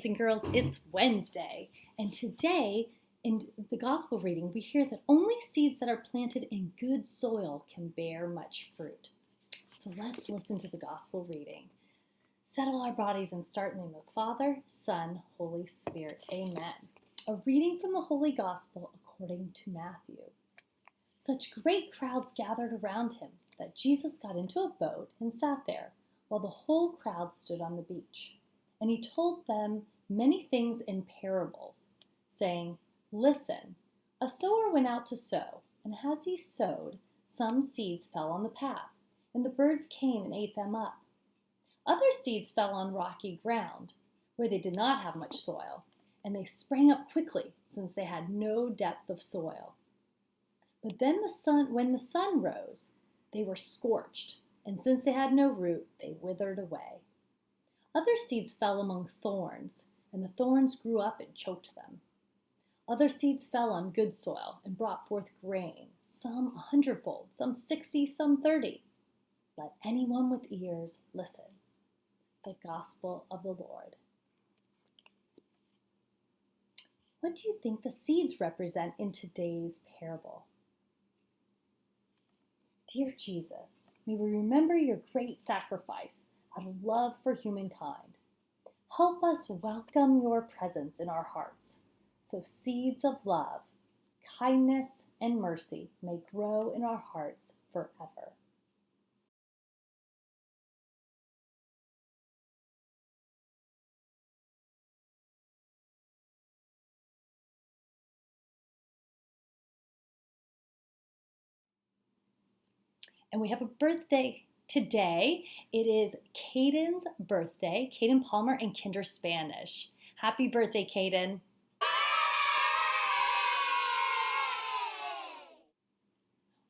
boys and girls, it's Wednesday, and today in the gospel reading we hear that only seeds that are planted in good soil can bear much fruit. So let's listen to the gospel reading. Settle our bodies and start in the name of the Father, Son, Holy Spirit. Amen. A reading from the Holy Gospel according to Matthew. Such great crowds gathered around him that Jesus got into a boat and sat there, while the whole crowd stood on the beach. And he told them many things in parables, saying, "Listen, a sower went out to sow, and as he sowed, some seeds fell on the path, and the birds came and ate them up. Other seeds fell on rocky ground, where they did not have much soil, and they sprang up quickly, since they had no depth of soil. But then when the sun rose, they were scorched, and since they had no root, they withered away. Other seeds fell among thorns, and the thorns grew up and choked them. Other seeds fell on good soil and brought forth grain, some 100-fold, some 60, some 30. Let anyone with ears listen." The Gospel of the Lord. What do you think the seeds represent in today's parable? Dear Jesus, may we remember your great sacrifice out of love for humankind. Help us welcome your presence in our hearts, so seeds of love, kindness, and mercy may grow in our hearts forever. And we have a birthday today. It is Caden's birthday. Caden Palmer and Kinder Spanish. Happy birthday, Caden.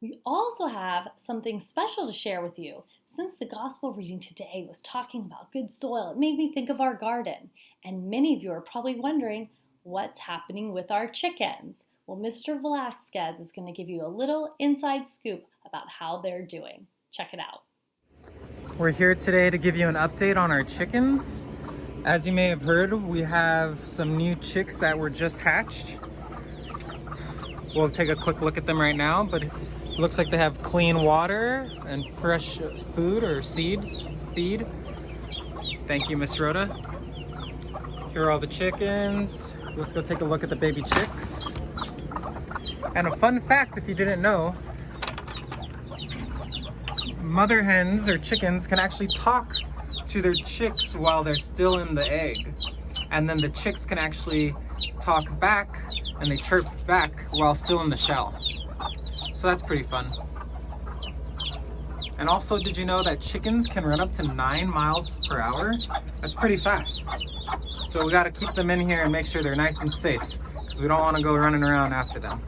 We also have something special to share with you. Since the gospel reading today was talking about good soil, it made me think of our garden. And many of you are probably wondering what's happening with our chickens. Well, Mr. Velasquez is going to give you a little inside scoop about how they're doing. Check it out. We're here today to give you an update on our chickens. As you may have heard, we have some new chicks that were just hatched. We'll take a quick look at them right now, but it looks like they have clean water and fresh food or seeds, feed. Thank you, Miss Rhoda. Here are all the chickens. Let's go take a look at the baby chicks. And a fun fact, if you didn't know, mother hens or chickens can actually talk to their chicks while they're still in the egg. And then the chicks can actually talk back and they chirp back while still in the shell. So that's pretty fun. And also, did you know that chickens can run up to 9 miles per hour? That's pretty fast. So we gotta keep them in here and make sure they're nice and safe, because we don't want to go running around after them.